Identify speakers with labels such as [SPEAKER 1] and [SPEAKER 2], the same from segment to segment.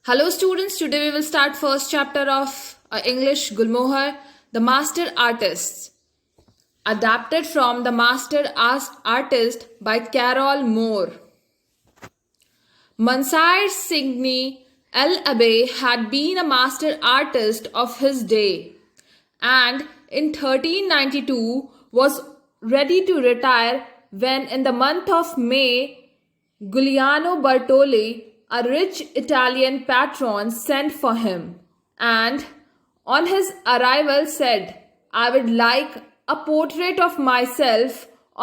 [SPEAKER 1] Hello students, today we will start first chapter of English Gulmohar, The Master Artists, adapted from The Master Artist by Carol Moore. Mansar Signy El Abbé had been a master artist of his day and in 1392 was ready to retire when in the month of May Giuliano Bartoli, a rich Italian patron, sent for him and on his arrival said, "I would like a portrait of myself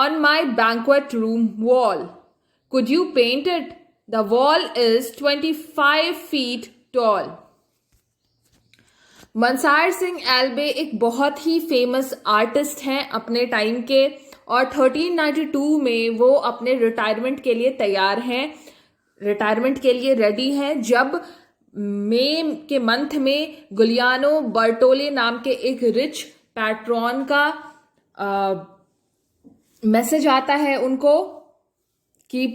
[SPEAKER 1] on my banquet room wall. Could you paint it? The wall is 25 feet tall." Mansar सिंह एल्बे एक बहुत ही famous artist हैं अपने time के और 1392 में वो अपने रिटायरमेंट के लिए तैयार हैं, रिटायरमेंट के लिए रेडी हैं जब मई के मंथ में गुलियानो बर्टोले नाम के एक रिच पैट्रॉन का मैसेज आता है उनको कि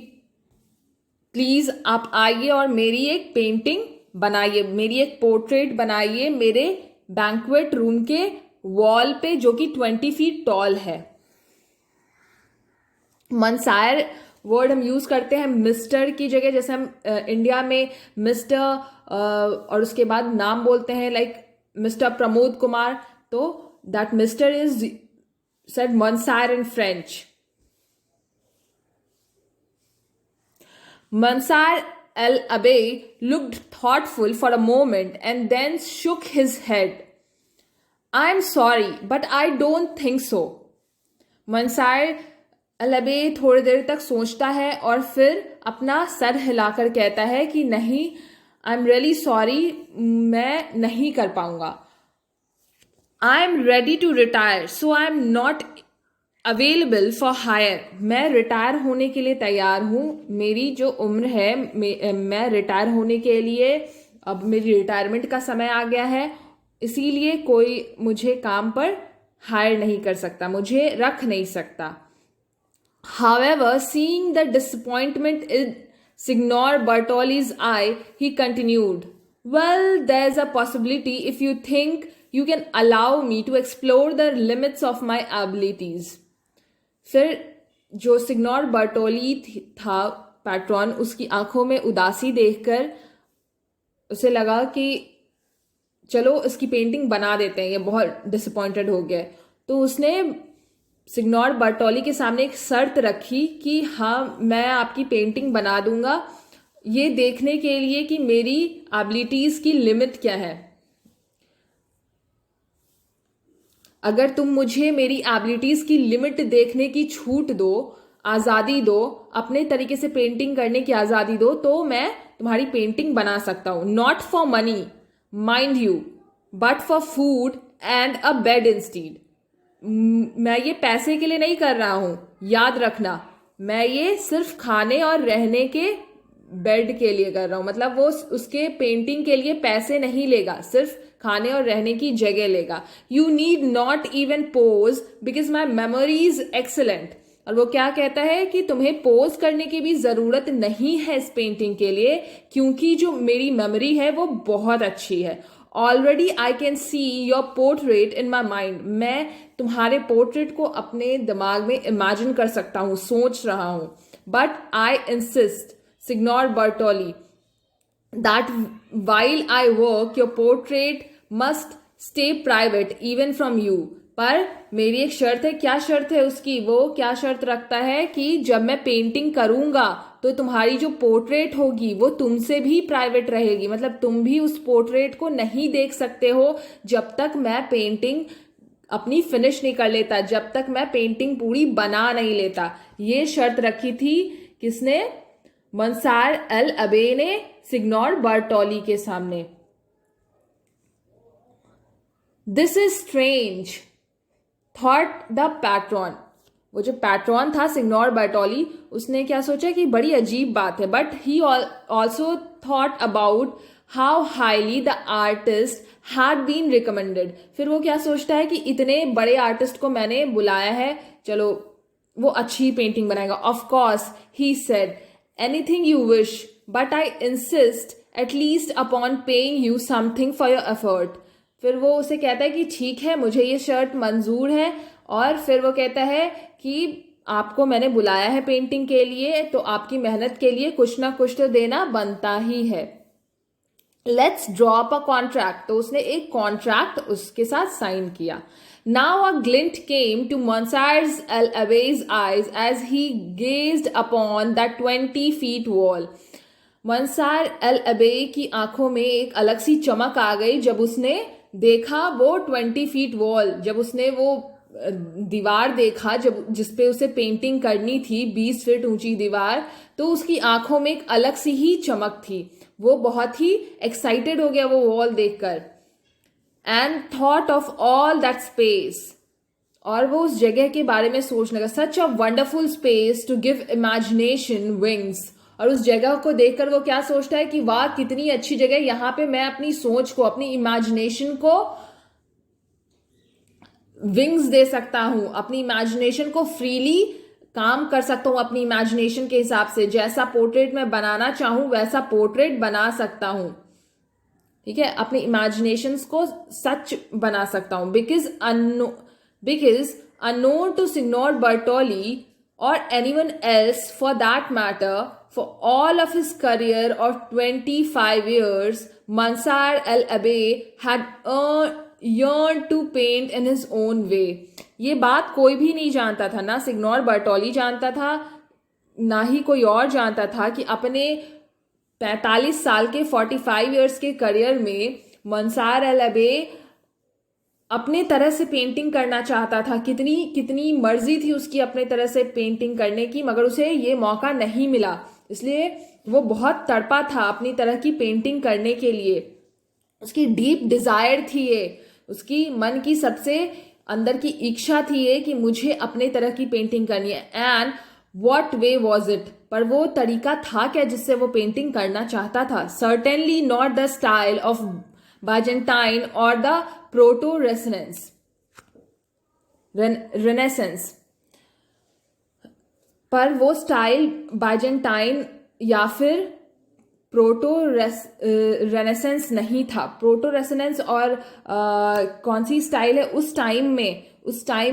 [SPEAKER 1] प्लीज़ आप आइए और मेरी एक पेंटिंग बनाइए, मेरी एक पोर्ट्रेट बनाइए मेरे बैंक्वेट रूम के वॉल पे जो कि 20 फीट टॉल है। मंसायर वर्ड हम यूज करते हैं मिस्टर की जगह, जैसे हम इंडिया में मिस्टर और उसके बाद नाम बोलते हैं लाइक मिस्टर प्रमोद कुमार, तो that mister is said monsieur in French. Mansar El Abbé looked thoughtful for a moment and then shook his head. "I'm sorry, but I don't think so." Mansar El Abbé थोड़ी देर तक सोचता है और फिर अपना sir हिलाकर कहता है कि नहीं, I'm really sorry, मैं नहीं कर पाऊंगा। I'm ready to retire, so I'm not available for hire. मैं रिटायर होने के लिए तैयार हूँ, मेरी जो उम्र है मैं रिटायर होने के लिए, अब मेरी रिटायरमेंट का समय आ गया है, इसीलिए कोई मुझे काम पर हायर नहीं कर सकता, मुझे रख नहीं सकता। However, seeing the disappointment in Signor Bertoli's eye, he continued, "well, there is a possibility if you think you can allow me to explore the limits of my abilities. फिर जो सिग्नोर बर्टोली था पैट्रॉन, उसकी आंखों में उदासी देखकर उसे लगा कि चलो इसकी पेंटिंग बना देते हैं, ये बहुत डिसअपॉइंटेड हो गया। तो उसने सिग्नोर बर्टोली के सामने एक शर्त रखी कि हाँ, मैं आपकी पेंटिंग बना दूंगा, ये देखने के लिए कि मेरी एबिलिटीज की लिमिट क्या है। अगर तुम मुझे मेरी एबिलिटीज की लिमिट देखने की छूट दो, आज़ादी दो, अपने तरीके से पेंटिंग करने की आज़ादी दो, तो मैं तुम्हारी पेंटिंग बना सकता हूँ। Not for money mind you, but for food and a bed instead. मैं ये पैसे के लिए नहीं कर रहा हूँ, याद रखना, मैं ये सिर्फ खाने और रहने के बेड के लिए कर रहा हूँ। मतलब वो उसके पेंटिंग के लिए पैसे नहीं लेगा, सिर्फ खाने और रहने की जगह लेगा। "You need not even pose because my memory is excellent." और वो क्या कहता है कि तुम्हें पोज करने की भी जरूरत नहीं है इस पेंटिंग के लिए, क्योंकि जो मेरी मेमोरी है वो बहुत अच्छी है। "Already I can see your portrait in my mind." मैं तुम्हारे पोर्ट्रेट को अपने दिमाग में इमेजिन कर सकता हूँ, सोच रहा हूँ। "But I insist, Signor Bartoli, that while I work, your portrait must stay private even from you." पर मेरी एक शर्त है। क्या शर्त है उसकी? वो क्या शर्त रखता है कि जब मैं पेंटिंग करूंगा तो तुम्हारी जो पोर्ट्रेट होगी वो तुमसे भी प्राइवेट रहेगी। मतलब तुम भी उस पोर्ट्रेट को नहीं देख सकते हो जब तक मैं पेंटिंग अपनी फिनिश नहीं कर लेता, जब तक मैं पेंटिंग पूरी बना नहीं लेता। ये शर्त रखी थी किसने? मंसार एल अबे ने सिग्नोर बर्टोली के सामने। "This is strange thought the patron." वो जो पैट्रॉन था सिग्नोर बर्टोली, उसने क्या सोचा कि बड़ी अजीब बात है। But he also thought about how highly the artist had been recommended. फिर वो क्या सोचता है कि इतने बड़े आर्टिस्ट को मैंने बुलाया है, चलो वो अच्छी पेंटिंग बनाएगा। "Of course," he said, "anything you wish, but I insist at least upon paying you something for your effort. फिर वो उसे कहता है कि ठीक है, मुझे ये शर्ट मंजूर है, और फिर वो कहता है कि आपको मैंने बुलाया है पेंटिंग के लिए, तो आपकी मेहनत के लिए कुछ ना कुछ तो देना बनता ही है। Let's drop a contract. तो उसने एक कॉन्ट्रैक्ट उसके साथ साइन किया। Now a glint came to Monsieur's El Abbe's eyes as he gazed upon that 20 feet wall. Monsieur El Abbe की आंखों में एक अलग सी चमक आ गई जब उसने देखा वो 20 फीट वॉल, जब उसने वो दीवार देखा जब जिसपे उसे पेंटिंग करनी थी, 20 फीट ऊंची दीवार, तो उसकी आंखों में एक अलग सी ही चमक थी। वो बहुत ही एक्साइटेड हो गया वो वॉल देखकर। And thought of all that space, और वो उस जगह के बारे में सोचने लगा। Such a wonderful space to give imagination wings. और उस जगह को देखकर वो क्या सोचता है कि वाह कितनी अच्छी जगह, यहाँ पे मैं अपनी सोच को, अपनी इमेजिनेशन को विंग्स दे सकता हूं, अपनी इमेजिनेशन को फ्रीली काम कर सकता हूं, अपनी इमेजिनेशन के हिसाब से जैसा पोर्ट्रेट मैं बनाना चाहूं वैसा पोर्ट्रेट बना सकता हूं। ठीक है, अपनी इमेजिनेशंस को सच बना सकता हूं। Because unknown to Signor Bertoli or anyone else for that matter, for all of his career of 25 years, Mansar al-Abe had yearned to paint in his own way. ये बात कोई भी नहीं जानता था, ना सिग्नोर बर्टोली जानता था, ना ही कोई और जानता था कि अपने 45 साल के 45 इयर्स के करियर में मंसार अल-अबे अपने तरह से पेंटिंग करना चाहता था। कितनी कितनी मर्जी थी उसकी अपने तरह से पेंटिंग करने की, मगर उसे ये मौका नहीं मिला। इसलिए वो बहुत तड़पा था अपनी तरह की पेंटिंग करने के लिए। उसकी डीप डिजायर थी ये, उसकी मन की सबसे अंदर की इच्छा थी ये कि मुझे अपने तरह की पेंटिंग करनी है। And what way was it, पर वो तरीका था क्या जिससे वो पेंटिंग करना चाहता था? Certainly not the style of Byzantine or the Renaissance, पर वो स्टाइल बाइजेंटाइन या फिर प्रोटो रेनेसेंस नहीं था। प्रोटो रेनेसेंस और कौन सी स्टाइल है उस टाइम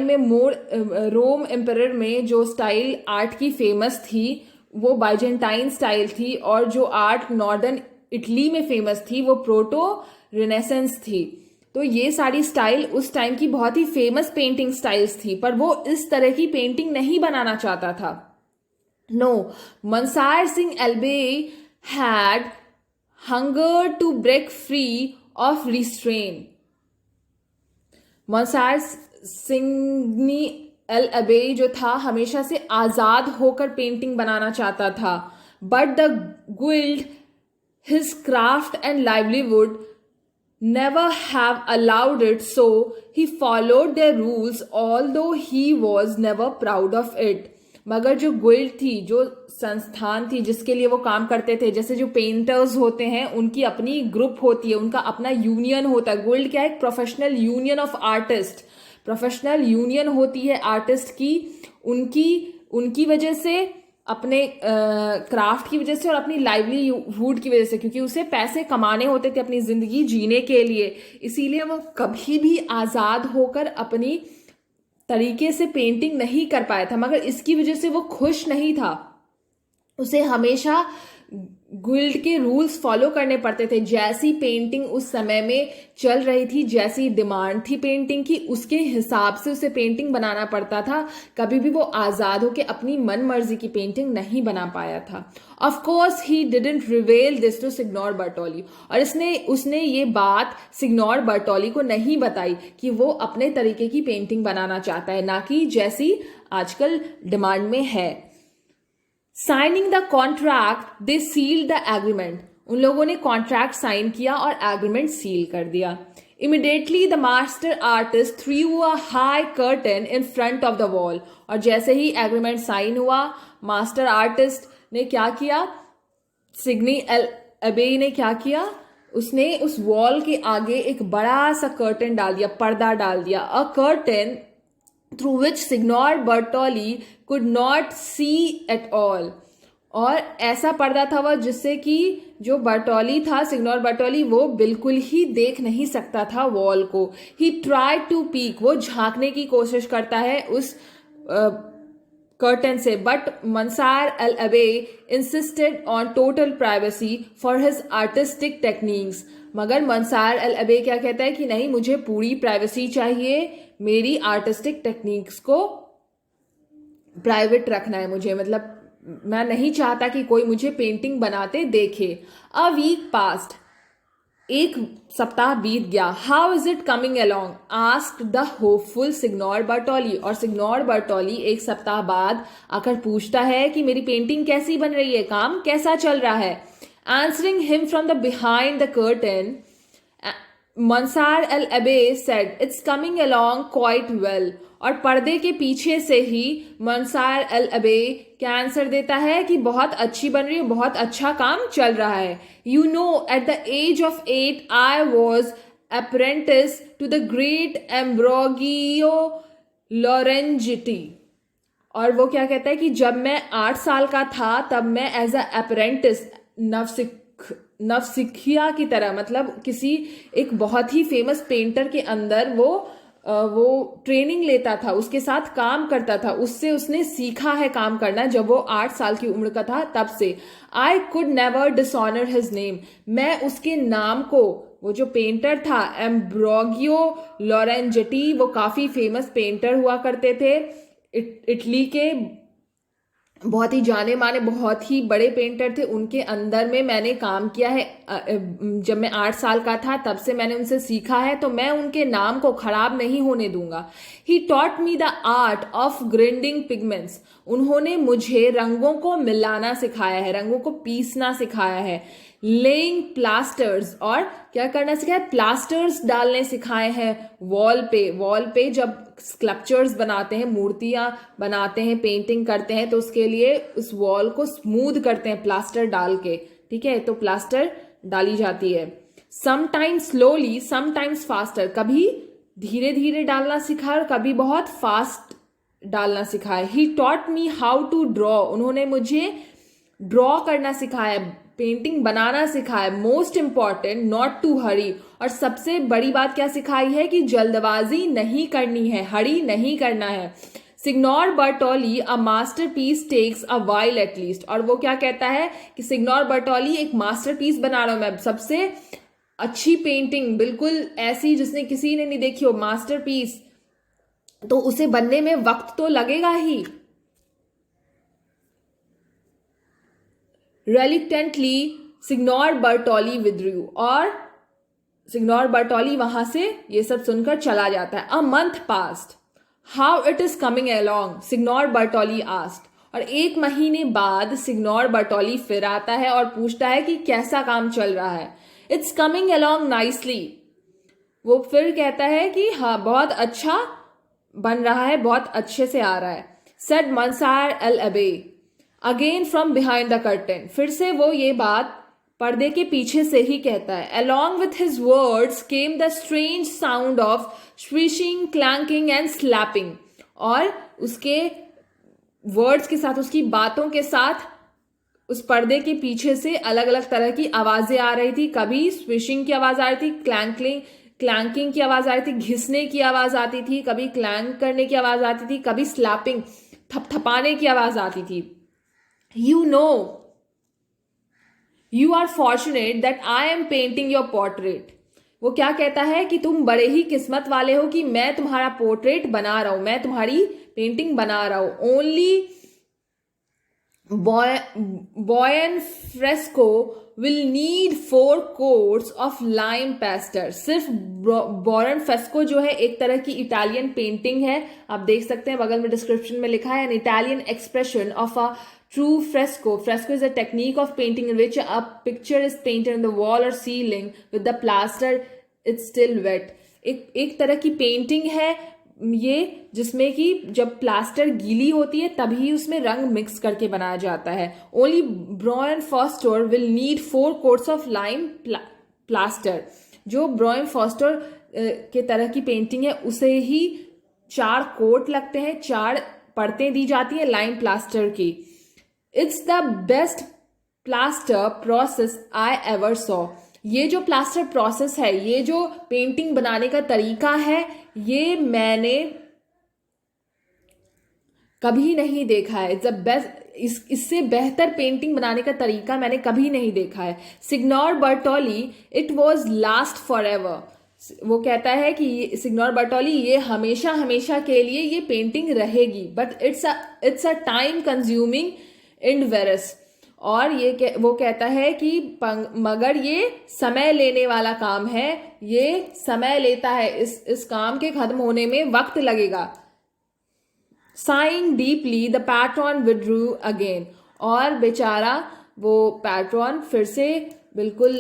[SPEAKER 1] में रोम एम्परर में जो स्टाइल आर्ट की फेमस थी वो बाइजेंटाइन स्टाइल थी, और जो आर्ट नॉर्दर्न इटली में फेमस थी वो प्रोटो रिनेसेंस थी। तो ये सारी स्टाइल उस टाइम की बहुत ही फेमस पेंटिंग स्टाइल्स थी, पर वो इस तरह की पेंटिंग नहीं बनाना चाहता था। नो, मंसार सिंह El Abbe had hunger to break free of restraint. Monsieur सिंह एल अबे जो था हमेशा से आजाद होकर पेंटिंग बनाना चाहता था, but the guild his craft and livelihood never have allowed it, so he followed their rules although he was never proud of it. मगर जो गुइल्ड थी, जो संस्थान थी जिसके लिए वो काम करते थे, जैसे जो पेंटर्स होते हैं उनकी अपनी ग्रुप होती है, उनका अपना यूनियन होता है। गुइल्ड क्या है? एक professional union of artist, professional union होती है आर्टिस्ट की। उनकी वजह से, अपने क्राफ्ट की वजह से और अपनी लाइवलीहुड की वजह से, क्योंकि उसे पैसे कमाने होते थे अपनी जिंदगी जीने के लिए, इसीलिए वो कभी भी आजाद होकर अपनी तरीके से पेंटिंग नहीं कर पाया था। मगर इसकी वजह से वो खुश नहीं था, उसे हमेशा गुइल्ड के रूल्स फॉलो करने पड़ते थे। जैसी पेंटिंग उस समय में चल रही थी, जैसी डिमांड थी पेंटिंग की, उसके हिसाब से उसे पेंटिंग बनाना पड़ता था। कभी भी वो आजाद होकर अपनी मन मर्जी की पेंटिंग नहीं बना पाया था। Of course he didn't reveal this to Signor Bertoli, और उसने ये बात सिग्नोर बर्टोली को नहीं बताई कि वो अपने तरीके की पेंटिंग बनाना चाहता है, ना कि जैसी आजकल डिमांड में है। Signing the contract they sealed the agreement. उन लोगों ने कॉन्ट्रैक्ट साइन किया और एग्रीमेंट सील कर दिया। Immediately the master artist through a high curtain in front of the wall, और जैसे ही एग्रीमेंट साइन हुआ, मास्टर आर्टिस्ट ने क्या किया, सिग्नी एल अबे ने क्या किया, उसने उस वॉल के आगे एक बड़ा सा कर्टन डाल दिया, पर्दा डाल दिया। अ curtain through which Signor Bertolli could not see at all, और ऐसा पर्दा था वह जिससे कि जो बर्टोली था, सिग्नोर बर्टोली, वो बिल्कुल ही देख नहीं सकता था वॉल को. ही ट्राइड टू पीक, वो झांकने की कोशिश करता है उस कर्टन से, बट मंसार अल अबे insisted on total privacy for his artistic techniques. मगर मंसार अल अबे क्या कहता है कि नहीं, मुझे पूरी प्राइवेसी चाहिए, मेरी आर्टिस्टिक टेक्निक्स को प्राइवेट रखना है मुझे, मतलब मैं नहीं चाहता कि कोई मुझे पेंटिंग बनाते देखे. अ वीक पास्ट, एक सप्ताह बीत गया. How is it coming along asked the hopeful Signor Bertoli. और सिग्नोर बर्टोली एक सप्ताह बाद आकर पूछता है कि मेरी पेंटिंग कैसी बन रही है, काम कैसा चल रहा है. Answering him from the behind the curtain, Monsieur El Abbe said it's coming along quite well. और पर्दे के पीछे से ही मंसार अल अबे क्या आंसर देता है कि बहुत अच्छी बन रही है, बहुत अच्छा काम चल रहा है. You know at the age of 8 I was apprentice to the great Ambrogio Lorenzetti. और वो क्या कहता है कि जब मैं 8 साल का था तब मैं एज अ अप्रेंटिस, नवसिखिया की तरह, मतलब किसी एक बहुत ही फेमस पेंटर के अंदर वो ट्रेनिंग लेता था, उसके साथ काम करता था, उससे उसने सीखा है काम करना जब वो 8 साल की उम्र का था तब से. I could never dishonour his name, मैं उसके नाम को, वो जो पेंटर था एम्ब्रोगियो लॉरेंजेटी, वो काफी फेमस पेंटर हुआ करते थे, इटली के बहुत ही जाने माने, बहुत ही बड़े पेंटर थे, उनके अंदर में मैंने काम किया है. जब मैं 8 साल का था तब से मैंने उनसे सीखा है, तो मैं उनके नाम को खराब नहीं होने दूंगा. ही taught me the art of grinding pigments, उन्होंने मुझे रंगों को मिलाना सिखाया है, रंगों को पीसना सिखाया है. लेइंग प्लास्टर्स, और क्या करना सिखाया, प्लास्टर्स डालने सिखाए हैं वॉल पे जब स्कल्पचर्स बनाते हैं, मूर्तियां बनाते हैं, पेंटिंग करते हैं, तो उसके लिए उस वॉल को स्मूथ करते हैं प्लास्टर डाल के. ठीक है, तो प्लास्टर डाली जाती है. समटाइम्स स्लोली समटाइम्स फास्टर, कभी धीरे धीरे डालना सिखाया और कभी बहुत फास्ट डालना सिखाया. He taught me how to draw, उन्होंने मुझे ड्रॉ करना सिखाया, पेंटिंग बनाना सिखाया. Most important not to hurry, और सबसे बड़ी बात क्या सिखाई है कि जल्दबाजी नहीं करनी है, हरी नहीं करना है. Signor Bertoli a masterpiece takes a while at least, और वो क्या कहता है कि सिग्नोर बर्टोली एक मास्टरपीस बना रहा हूं मैं, सबसे अच्छी पेंटिंग, बिल्कुल ऐसी जिसने किसी ने नहीं देखी हो, मास्टरपीस, तो उसे बनने में वक्त तो लगेगा ही. रेलिक्टेंटली सिग्नोर बर्टोली विद्रू, और सिग्नोर बर्टोली वहां से ये सब सुनकर चला जाता है. A month past, how it is coming along, Signor Bertoli asked. और 1 महीने बाद सिग्नोर बर्टोली फिर आता है और पूछता है कि कैसा काम चल रहा है. इट्स कमिंग अलोंग नाइसली, वो फिर कहता है कि हाँ बहुत अच्छा बन रहा है, बहुत अच्छे से आ रहा है. सेड मंसार अल अबे again from behind the curtain, फिर से वो ये बात पर्दे के पीछे से ही कहता है. Along with his words came the strange sound of swishing, clanking and slapping. और उसके वर्ड्स के साथ, उसकी बातों के साथ उस पर्दे के पीछे से अलग अलग तरह की आवाजें आ रही थी. कभी स्विशिंग की आवाज आ रही थी, क्लैंकिंग की आवाज आ रही थी, घिसने की आवाज आती थी, कभी क्लैंक करने की आवाज आती थी, कभी स्लैपिंग, थपथपाने की आवाज आती थी. You know, you are fortunate that I am painting your portrait. वो क्या कहता है कि तुम बड़े ही किस्मत वाले हो कि मैं तुम्हारा पोर्ट्रेट बना रहा हूं, मैं तुम्हारी पेंटिंग बना रहा हूं. Only buoyant fresco will need 4 coats of lime Pasteur. सिर्फ बॉयन फ्रेस्को जो है एक तरह की इटालियन पेंटिंग है, आप देख सकते हैं बगल में डिस्क्रिप्शन में लिखा है, an Italian expression of a true fresco. Fresco is a technique of painting in which a picture is painted on the wall or ceiling with the plaster it's still wet. एक तरह की painting है ये, जिसमें कि जब plaster गीली होती है तभी उसमें रंग मिक्स करके बनाया जाता है. Only Brian Foster will need 4 coats of lime plaster. जो ब्रायन फॉस्टर के तरह की पेंटिंग है उसे ही 4 कोट लगते हैं, 4 परतें दी जाती है लाइम प्लास्टर की. It's the best plaster process I ever saw. ये जो प्लास्टर प्रोसेस है, ये जो पेंटिंग बनाने का तरीका है, ये मैंने कभी नहीं देखा है। इट्स द बेस्ट, इससे बेहतर पेंटिंग बनाने का तरीका मैंने कभी नहीं देखा है। Signor Bertoli, it was last forever. वो कहता है कि सिग्नोर बर्टोली, ये हमेशा हमेशा के लिए ये पेंटिंग रहेगी, but it's a time consuming इनवेरस। और वो कहता है कि मगर ये समय लेने वाला काम है, ये समय लेता है, इस काम के खत्म होने में वक्त लगेगा। Sighing deeply, the patron withdrew again. और बेचारा वो पैट्रॉन फिर से बिल्कुल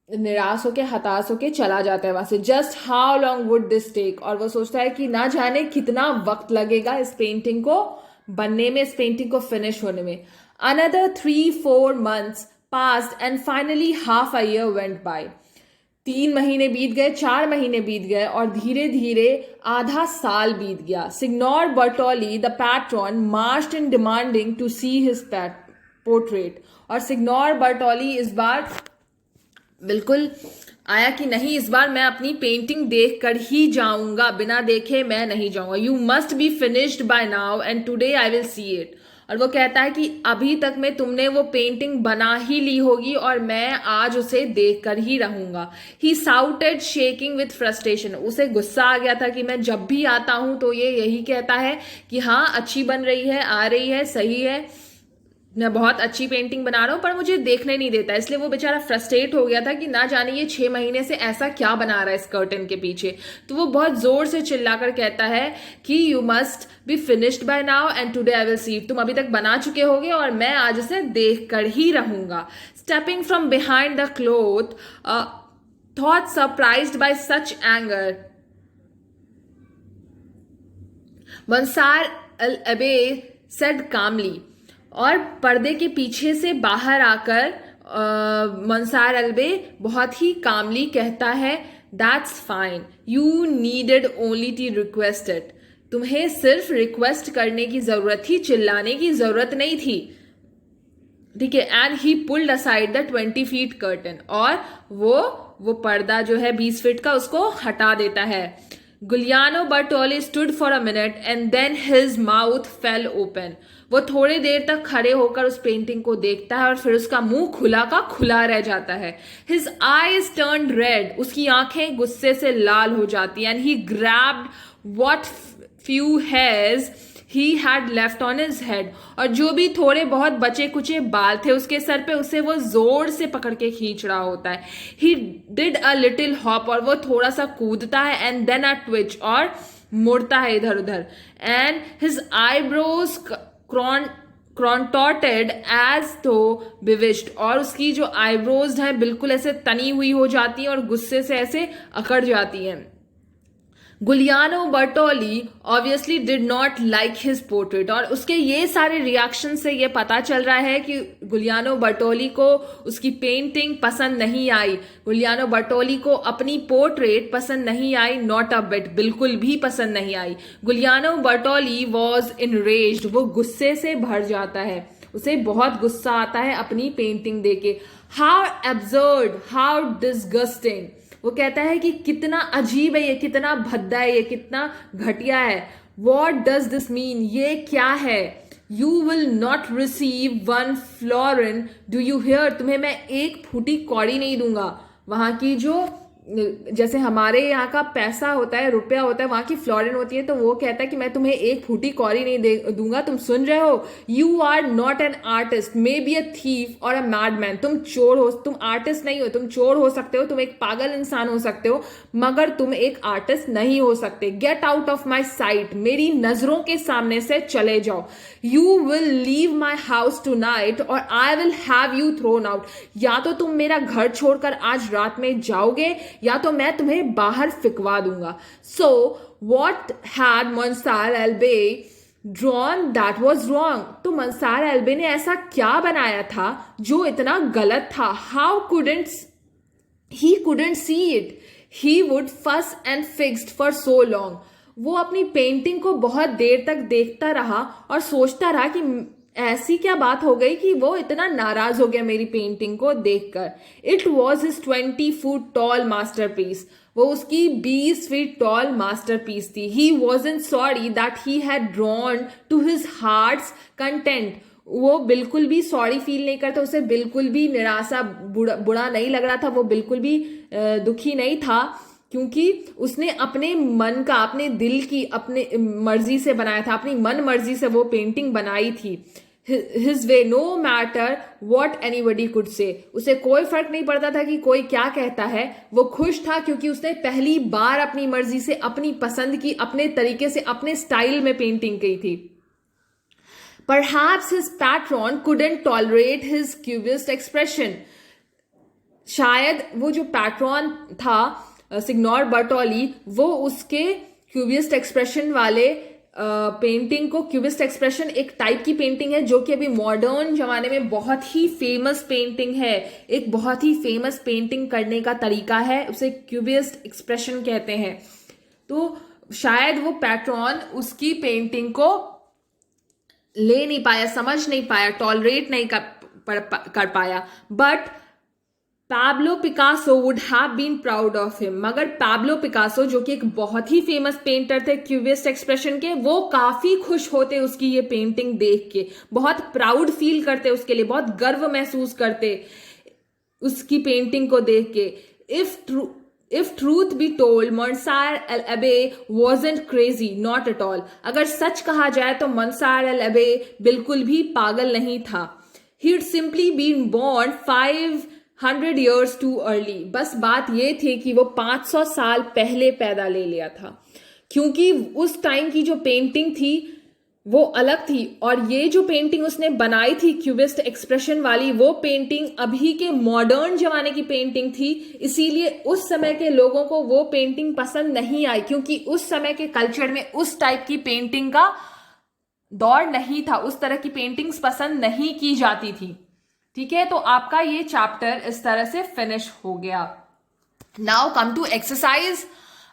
[SPEAKER 1] निराश होके, हताश होके चला जाता है वहां से। Just how long would this take, और वो सोचता है कि ना जाने कितना वक्त लगेगा इस पेंटिंग को बनने में, इस पेंटिंग को फिनिश होने में। Another 3-4 months passed and finally half a year went by. 3 महीने बीत गए, 4 महीने बीत गए, और धीरे धीरे आधा साल बीत गया। Signor Bertoli the patron marched in demanding to see his portrait. और सिग्नोर बर्टोली इस बार बिल्कुल आया कि नहीं, इस बार मैं अपनी पेंटिंग देख कर ही जाऊंगा, बिना देखे मैं नहीं जाऊंगा। You must be finished by now and today I will see it. और वो कहता है कि अभी तक में तुमने वो पेंटिंग बना ही ली होगी और मैं आज उसे देख कर ही रहूंगा। ही साउटेड शेकिंग विथ फ्रस्ट्रेशन। उसे गुस्सा आ गया था कि मैं जब भी आता हूं तो ये यही कहता है कि हाँ अच्छी बन रही है, आ रही है, सही है, मैं बहुत अच्छी पेंटिंग बना रहा हूँ, पर मुझे देखने नहीं देता। इसलिए वो बेचारा फ्रस्ट्रेट हो गया था कि ना जाने ये 6 महीने से ऐसा क्या बना रहा है इस कर्टन के पीछे। तो वो बहुत जोर से चिल्लाकर कहता है कि you must be finished by now and today I will see it. तुम अभी तक बना चुके होगे और मैं आज इसे देख कर ही रहूंगा। Stepping from behind the cloth, though surprised by such anger, Monsieur El Abbe said कामली। और पर्दे के पीछे से बाहर आकर मंसार अलबे बहुत ही कामली कहता है, that's fine, you needed only to request it. तुम्हें सिर्फ रिक्वेस्ट करने की जरूरत थी, चिल्लाने की जरूरत नहीं थी, ठीक है। And he pulled aside the 20 feet curtain. और वो पर्दा जो है 20 फीट का, उसको हटा देता है। Giuliano Bertoli stood for a minute and then his mouth fell open. वो थोड़ी देर तक खड़े होकर उस पेंटिंग को देखता है और फिर उसका मुंह खुला का खुला रह जाता है। His eyes turned red. उसकी आंखें गुस्से से लाल हो जाती हैं। And he grabbed what few hairs he had left on his head। और जो भी थोड़े बहुत बचे कुचे बाल थे उसके सर पे, उसे वो जोर से पकड़ के खींच रहा होता है। he did a little hop। और वो थोड़ा सा कूदता है। and then a twitch। और मुड़ता है इधर उधर। and his eyebrows contorted as though bewitched। और उसकी जो आईब्रोज है बिल्कुल ऐसे तनी हुई हो जाती है और गुस्से से ऐसे अकड़ जाती है। Giuliano Bertoli obviously did not like his portrait. और उसके ये सारे रिएक्शन से ये पता चल रहा है कि गुलियानो बर्टोली को उसकी पेंटिंग पसंद नहीं आई। गुलियानो बर्टोली को अपनी पोर्ट्रेट पसंद नहीं आई, नॉट अ बिट, बिल्कुल भी पसंद नहीं आई। गुलियानो बर्टोली वॉज इनरेज्ड। वो गुस्से से भर जाता है, उसे बहुत गुस्सा आता है अपनी पेंटिंग देके। How absurd, how disgusting. वो कहता है कि कितना अजीब है ये, कितना भद्दा है ये, कितना घटिया है। वॉट डज दिस मीन, ये क्या है। You will not receive 1 florin, do you here. तुम्हें मैं 1 फूटी कौड़ी नहीं दूंगा। वहां की जो जैसे हमारे यहाँ का पैसा होता है, रुपया होता है, वहां की फ्लोरिन होती है। तो वो कहता है कि मैं तुम्हें 1 फूटी कौड़ी नहीं दूंगा। तुम सुन रहे हो। You are not an artist, maybe a thief और अ मैडमैन। तुम चोर हो, तुम आर्टिस्ट नहीं हो। तुम चोर हो सकते हो, तुम एक पागल इंसान हो सकते हो, मगर तुम एक आर्टिस्ट नहीं हो सकते। Get out of my sight, मेरी नजरों के सामने से चले जाओ। You will leave my house tonight और I will have you thrown out. या तो तुम मेरा घर छोड़कर आज रात में जाओगे या तो मैं तुम्हें बाहर फिकवा दूंगा। So what had Monsieur El Abbe drawn that was wrong. तो मंसार एल्बे ने ऐसा क्या बनाया था जो इतना गलत था। How couldn't he couldn't see it, he would fuss and fixed for so long. वो अपनी पेंटिंग को बहुत देर तक देखता रहा और सोचता रहा कि ऐसी क्या बात हो गई कि वो इतना नाराज हो गया मेरी पेंटिंग को देखकर? It was his 20 foot tall masterpiece. वो उसकी 20 फीट टॉल मास्टरपीस थी। He wasn't sorry that he had drawn to his heart's content. वो बिल्कुल भी सॉरी फील नहीं करता, उसे बिल्कुल भी निराशा बुरा नहीं लग रहा था, वो बिल्कुल भी दुखी नहीं था, क्योंकि उसने अपने मन का, अपने दिल की, अपने मर्जी से बनाया था, अपनी मन मर्जी से वो पेंटिंग बनाई थी। His way, no matter what anybody could say. उसे कोई फर्क नहीं पड़ता था कि कोई क्या कहता है। वो खुश था क्योंकि उसने पहली बार अपनी मर्जी से, अपनी पसंद की, अपने तरीके से, अपने स्टाइल में पेंटिंग की थी। Perhaps his patron couldn't tolerate his cubist expression. शायद वो जो पैट्रॉन था, सिग्नोर बर्टोली, वो उसके क्यूबिस्ट एक्सप्रेशन वाले पेंटिंग को, क्यूबिस्ट एक्सप्रेशन एक टाइप की पेंटिंग है जो कि अभी मॉडर्न जमाने में बहुत ही फेमस पेंटिंग है, एक बहुत ही फेमस पेंटिंग करने का तरीका है, उसे क्यूबिस्ट एक्सप्रेशन कहते हैं। तो शायद वो पैट्रॉन उसकी पेंटिंग को ले नहीं पाया, समझ नहीं पाया, टॉलरेट नहीं कर पाया। But Pablo Picasso would have been proud of him. मगर पैब्लो पिकासो, जो कि एक बहुत ही फेमस पेंटर थे क्यूबिस्ट एक्सप्रेशन के, वो काफी खुश होते उसकी ये पेंटिंग देख के, बहुत प्राउड फील करते उसके लिए, बहुत गर्व महसूस करते उसकी पेंटिंग को देख के। If truth be told, Monsieur l'Abbé wasn't crazy, not at all. अगर सच कहा जाए तो Monsieur l'Abbé बिल्कुल भी पागल नहीं था। He'd simply been born 500 years too early. बस बात ये थी कि वो 500 साल पहले पैदा ले लिया था, क्योंकि उस टाइम की जो पेंटिंग थी वो अलग थी, और ये जो पेंटिंग उसने बनाई थी क्यूबिस्ट एक्सप्रेशन वाली, वो पेंटिंग अभी के मॉडर्न जमाने की पेंटिंग थी। इसीलिए उस समय के लोगों को वो पेंटिंग पसंद नहीं आई, क्योंकि उस समय के कल्चर में उस टाइप की पेंटिंग का दौर नहीं था, उस तरह की पेंटिंग्स पसंद नहीं की जाती थी। ठीक है, तो आपका ये चैप्टर इस तरह से फिनिश हो गया। Now come to exercise.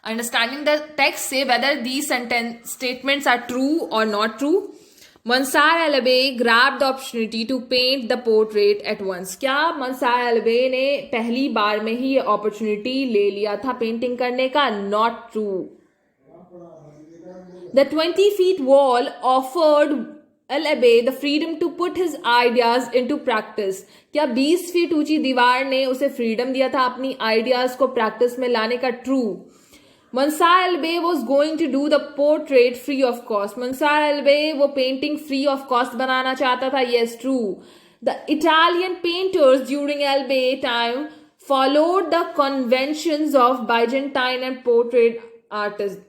[SPEAKER 1] Understanding the text, say whether these sentence statements are true or not true. Monsieur l'Abbé grabbed the opportunity to paint the portrait at once. क्या Monsieur l'Abbé ने पहली बार में ही ये opportunity ले लिया था painting करने का? Not true. The 20 feet wall offered l'Abbé the freedom to put his ideas into practice. क्या 20 फीट ऊंची दीवार ने उसे फ्रीडम दिया था अपनी आइडियाज को प्रैक्टिस में लाने का? True. Monsieur l'Abbé was going to do the portrait free of cost. Monsieur l'Abbé वो पेंटिंग फ्री ऑफ कॉस्ट बनाना चाहता था? Yes, true. The Italian painters during l'Abbé time followed the conventions of Byzantine and portrait artists.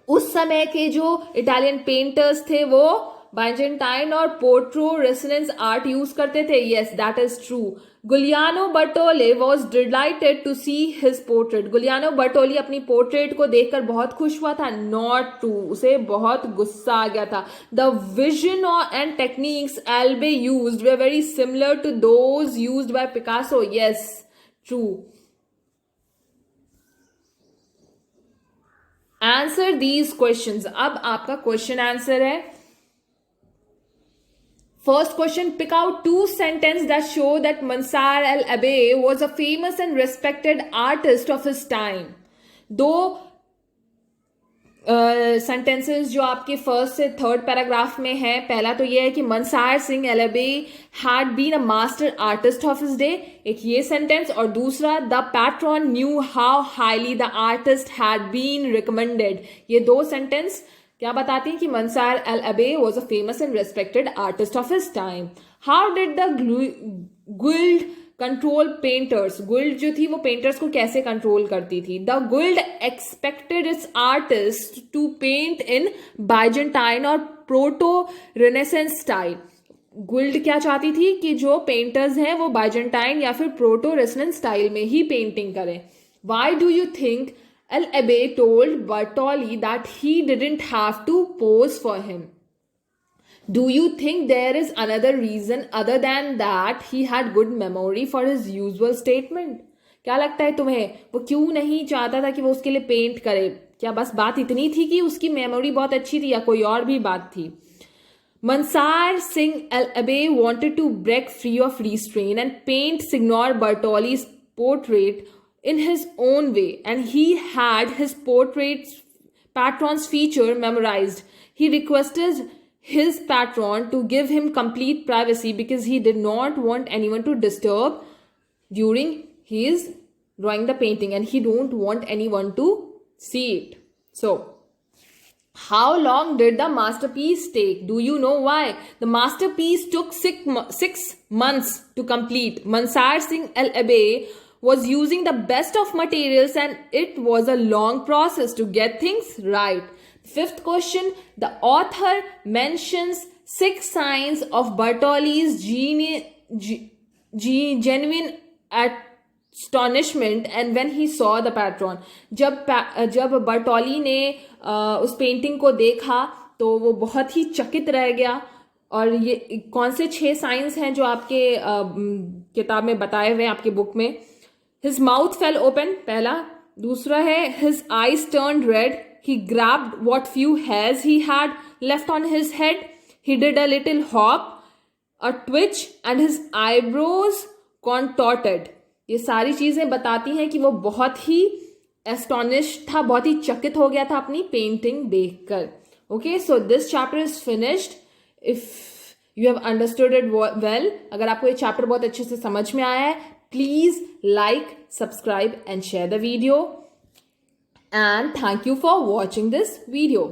[SPEAKER 1] उस समय के जो Italian painters थे वो Byzantine और पोर्ट्रो रेसोनेंस आर्ट यूज करते थे? Yes, that is true. Giuliano Bertoli was delighted to see his portrait. गुलियानो बर्टोली अपनी पोर्ट्रेट को देखकर बहुत खुश हुआ था? Not true. उसे बहुत गुस्सा आ गया था. The vision and techniques El Abbe used were very similar to those used by Picasso? Yes, true. Answer these questions. अब आपका क्वेश्चन आंसर है. First question, pick out 2 sentences that show that Monsieur l'Abbé was a famous and respected artist of his time. दो sentences जो आपके first से third paragraph में है. पहला तो ये है कि Monsieur Singh l'Abbé had been a master artist of his day. एक ये सेंटेंस. और दूसरा, the patron knew how highly the artist had been recommended. ये दो सेंटेंस क्या बताती हैं कि Monsieur l'Abbé was a famous and respected artist of his time. How did the guild control painters? गुल्ड जो थी वो पेंटर्स को कैसे कंट्रोल करती थी? The guild expected its artists to paint in Byzantine और proto Renaissance style. गुल्ड क्या चाहती थी कि जो पेंटर्स हैं वो बाइजेंटाइन या फिर प्रोटो रेनेसेंस स्टाइल में ही पेंटिंग करें. Why do you think l'Abbé told Bartoli that he didn't have to pose for him? Do you think there is another reason other than that he had good memory for his usual statement? क्या लगता है तुम्हें, वो क्यों नहीं चाहता था कि वो उसके लिए पेंट करे? क्या बस बात इतनी थी कि उसकी मेमोरी बहुत अच्छी थी, या कोई और भी बात थी? Mansar Singh Al-Abe wanted to break free of restraint and paint Signor Bartoli's portrait in his own way, and he had his patron's feature memorized. He requested his patron to give him complete privacy because he did not want anyone to disturb during his drawing the painting, and he don't want anyone to see it. So how long did the masterpiece take? Do you know why? The masterpiece took 6 months to complete. Mansar Singh Al-Abe was using the best of materials, and it was a long process to get things right. Fifth question, the author mentions 6 signs of Bartoli's genuine astonishment and when he saw the patron. जब बर्टोली ने उस painting को देखा तो वो बहुत ही चकित रह गया. और ये कौन से 6 साइंस हैं जो आपके किताब में बताए हुए हैं, आपके बुक में. His mouth fell open, पहला. दूसरा है his eyes turned red. He grabbed what few hairs he had left on his head. He did a little hop, a twitch, and his eyebrows contorted. ये सारी चीजें बताती हैं कि वो बहुत ही एस्टोनिश्ड था, बहुत ही चकित हो गया था अपनी पेंटिंग देखकर. Okay, so this chapter is finished. If you have understood it well, अगर आपको ये चैप्टर बहुत अच्छे से समझ में आया है, please like, subscribe and share the video. And thank you for watching this video.